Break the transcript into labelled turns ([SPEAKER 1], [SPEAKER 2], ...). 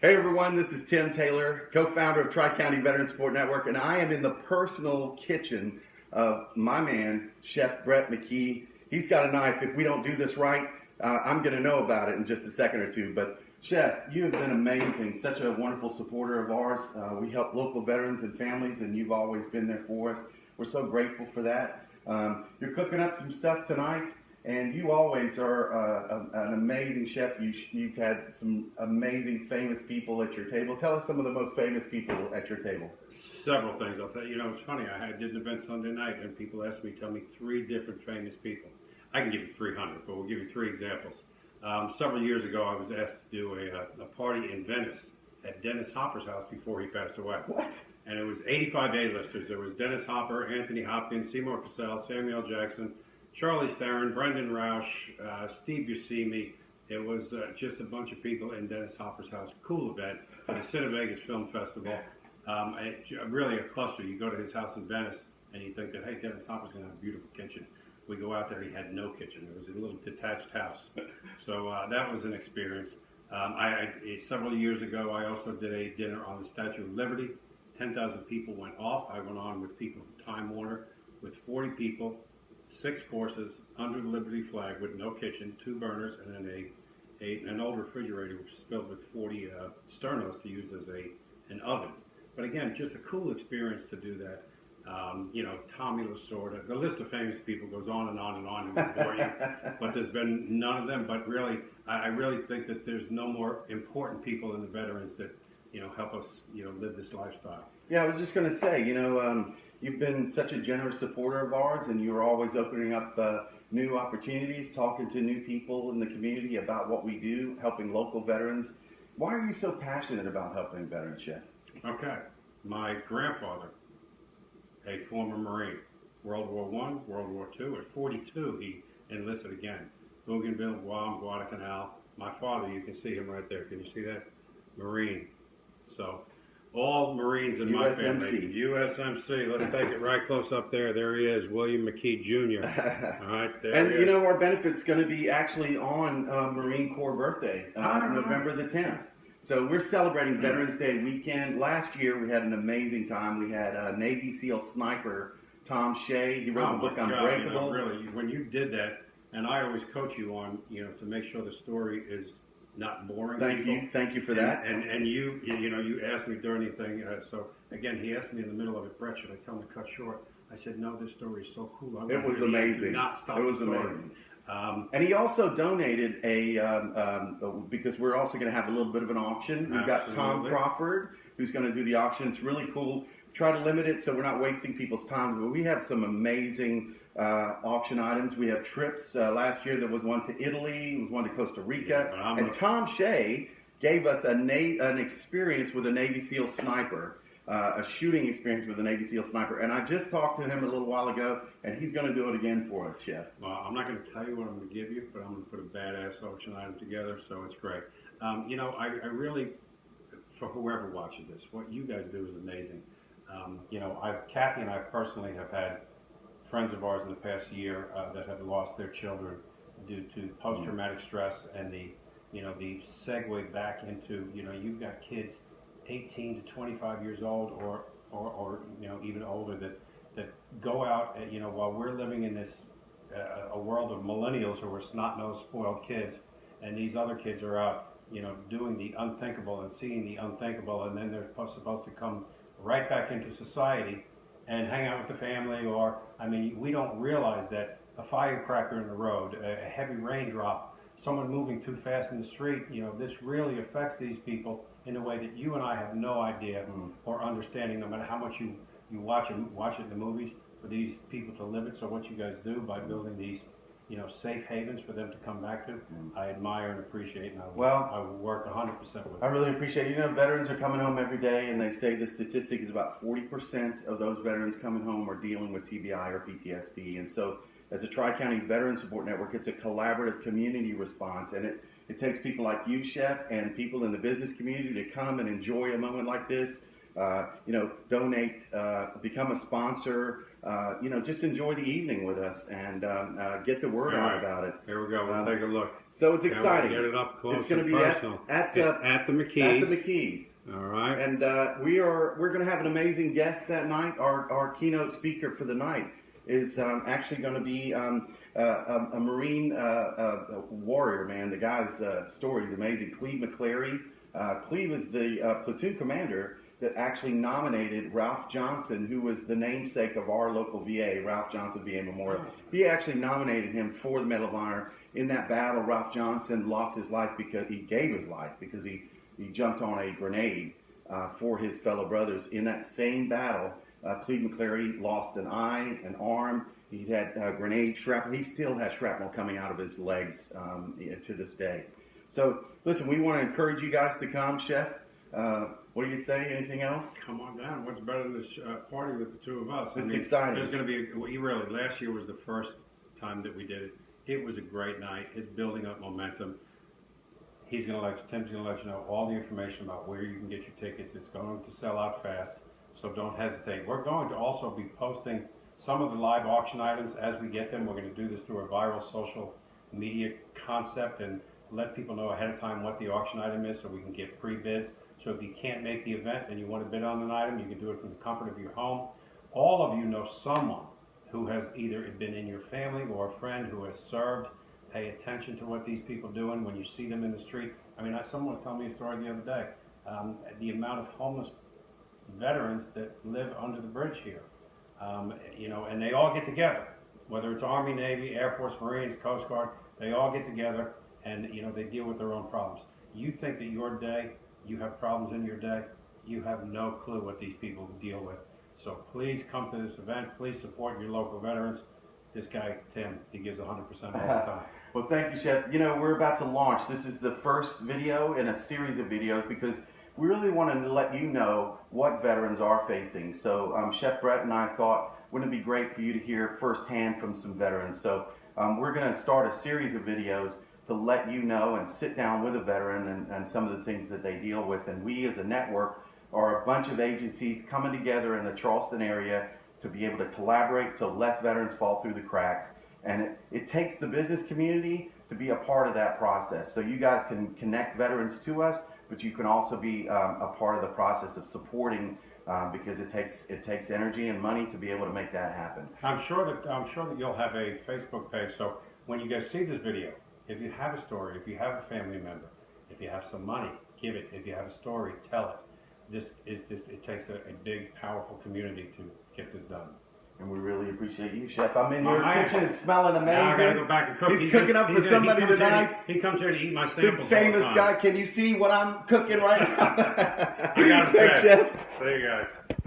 [SPEAKER 1] Hey everyone, this is Tim Taylor, co-founder of Tri-County Veteran Support Network, and I am in the personal kitchen of my man, Chef Brett McKee. He's got a knife. If we don't do this right, I'm going to know about it in just a second or two. But Chef, you have been amazing, such a wonderful supporter of ours. We help local veterans and families, and you've always been there for us. We're so grateful for that. You're cooking up some stuff tonight. And you always are an amazing chef. You've had some amazing, famous people at your table. Tell us some of the most famous people at your table.
[SPEAKER 2] Several things. I'll tell you. You know, it's funny. I did an event Sunday night, and people asked me, tell me 3 different famous people. I can give you 300, but we'll give you 3 examples. Several years ago, I was asked to do a party in Venice at Dennis Hopper's house before he passed away.
[SPEAKER 1] What?
[SPEAKER 2] And it was 85 A-listers. There was Dennis Hopper, Anthony Hopkins, Seymour Cassell, Samuel Jackson, Charlie Theron, Brendan Roush, Steve Buscemi. It was just a bunch of people in Dennis Hopper's house. Cool event for the Cinevegas Film Festival. Really a cluster. You go to his house in Venice and you think that, hey, Dennis Hopper's going to have a beautiful kitchen. We go out there, he had no kitchen. It was a little detached house. So that was an experience. Several years ago, I also did a dinner on the Statue of Liberty. 10,000 people went off. I went on with people from Time Warner with 40 people. 6 courses under the Liberty flag with no kitchen, 2 burners, and then an old refrigerator which is filled with 40 sternos to use as an oven. But again, just a cool experience to do that. You know, Tommy Lasorda. The list of famous people goes on and on and on, and will bore you. But there's been none of them. But really, I really think that there's no more important people than the veterans that help us live this lifestyle.
[SPEAKER 1] Yeah, I was just going to say, you've been such a generous supporter of ours, and you're always opening up new opportunities, talking to new people in the community about what we do, helping local veterans. Why are you so passionate about helping veterans, Chef?
[SPEAKER 2] Okay. My grandfather, a former Marine, World War I, World War II. At 42, he enlisted again. Bougainville, Guam, Guadalcanal. My father, you can see him right there. Can you see that? Marine. So, all Marines in my family. USMC. Let's take it right close up there. There he is, William McKee Jr. All right, there
[SPEAKER 1] and
[SPEAKER 2] he is.
[SPEAKER 1] Our benefit's going to be actually on Marine Corps birthday, November the 10th. So we're celebrating Veterans Day weekend. Last year we had an amazing time. We had a Navy SEAL sniper, Tom Shea. He wrote a book Unbreakable.
[SPEAKER 2] Really, when you did that, and I always coach you on, to make sure the story is not boring.
[SPEAKER 1] Thank you for that.
[SPEAKER 2] And you asked me during the thing. So again, he asked me in the middle of it, Brett, should I tell him to cut short? I said, no, this story is so cool.
[SPEAKER 1] It was amazing.
[SPEAKER 2] Not stop.
[SPEAKER 1] It was amazing. And he also donated because we're also going to have a little bit of an auction. We've got Tom Crawford who's going to do the auction. It's really cool. Try to limit it so we're not wasting people's time. But we have some amazing auction items. We have trips. Last year there was one to Italy, there was one to Costa Rica, and Tom Shea gave us an experience with a Navy SEAL sniper, a shooting experience with a Navy SEAL sniper. And I just talked to him a little while ago, and he's going to do it again for us, Chef.
[SPEAKER 2] Well, I'm not going to tell you what I'm going to give you, but I'm going to put a badass auction item together, so it's great. I really, for whoever watches this, what you guys do is amazing. Kathy and I personally have had friends of ours in the past year that have lost their children due to post-traumatic stress, and the segue back into you've got kids 18 to 25 years old or even older that go out while we're living in this a world of millennials who are snot-nosed spoiled kids, and these other kids are out doing the unthinkable and seeing the unthinkable, and then they're supposed to come right back into society and hang out with the family, we don't realize that a firecracker in the road, a heavy raindrop, someone moving too fast in the street, this really affects these people in a way that you and I have no idea or understanding, no matter how much you watch it in the movies, for these people to live it. So what you guys do by building these safe havens for them to come back to, I admire and appreciate, and I will work 100% with it.
[SPEAKER 1] I really appreciate it. Veterans are coming home every day, and they say the statistic is about 40% of those veterans coming home are dealing with TBI or PTSD. And so as a Tri-County Veteran Support Network, it's a collaborative community response, and it takes people like you, Chef, and people in the business community to come and enjoy a moment like this, donate, become a sponsor, just enjoy the evening with us and get the word out about it.
[SPEAKER 2] Here we go. We'll take a look.
[SPEAKER 1] So it's exciting.
[SPEAKER 2] Get it up close.
[SPEAKER 1] It's going to be
[SPEAKER 2] personal.
[SPEAKER 1] at
[SPEAKER 2] the McKees.
[SPEAKER 1] At the McKees.
[SPEAKER 2] All right.
[SPEAKER 1] And we're going to have an amazing guest that night. Our keynote speaker for the night is actually going to be a Marine warrior, man. The guy's story is amazing. Cleve McClary. Cleve is the platoon commander that actually nominated Ralph Johnson, who was the namesake of our local VA, Ralph Johnson VA Memorial. He actually nominated him for the Medal of Honor. In that battle, Ralph Johnson lost his life because he gave his life because he jumped on a grenade for his fellow brothers. In that same battle, Cleve McClary lost an eye, an arm. He's had grenade shrapnel. He still has shrapnel coming out of his legs to this day. So, listen, we want to encourage you guys to come, Chef. What do you say? Anything else?
[SPEAKER 2] Come on down. What's better than this party with the two of us?
[SPEAKER 1] It's exciting.
[SPEAKER 2] There's going to be, last year was the first time that we did it. It was a great night. It's building up momentum. Tim's going to let you know all the information about where you can get your tickets. It's going to sell out fast, so don't hesitate. We're going to also be posting some of the live auction items as we get them. We're going to do this through a viral social media concept and let people know ahead of time what the auction item is so we can get pre-bids. So if you can't make the event and you want to bid on an item, you can do it from the comfort of your home. All of you know someone who has either been in your family or a friend who has served. Pay attention to what these people are doing when you see them in the street. I mean, someone was telling me a story the other day. The amount of homeless veterans that live under the bridge here, and they all get together, whether it's Army, Navy, Air Force, Marines, Coast Guard, they all get together and, they deal with their own problems. You think that you have problems in your day, you have no clue what these people deal with. So please come to this event. Please support your local veterans. This guy, Tim, he gives 100% all the time.
[SPEAKER 1] Well, thank you, Chef. We're about to launch. This is the first video in a series of videos because we really want to let you know what veterans are facing. So Chef Brett and I thought, wouldn't it be great for you to hear firsthand from some veterans? So we're going to start a series of videos to let you know and sit down with a veteran and some of the things that they deal with. And we as a network are a bunch of agencies coming together in the Charleston area to be able to collaborate so less veterans fall through the cracks. And it takes the business community to be a part of that process. So you guys can connect veterans to us, but you can also be a part of the process of supporting because it takes energy and money to be able to make that happen.
[SPEAKER 2] I'm sure that you'll have a Facebook page. So when you guys see this video, if you have a story, if you have a family member, if you have some money, give it. If you have a story, tell it. It takes a big, powerful community to get this done.
[SPEAKER 1] And we really appreciate you, Chef. I'm in your kitchen. It's smelling amazing.
[SPEAKER 2] Now I gotta go back and cook.
[SPEAKER 1] He's cooking up for somebody tonight.
[SPEAKER 2] He comes here to eat my samples.
[SPEAKER 1] Big famous guy. Can you see what I'm cooking right now?
[SPEAKER 2] I got it.
[SPEAKER 1] Thanks, Chef.
[SPEAKER 2] See you guys.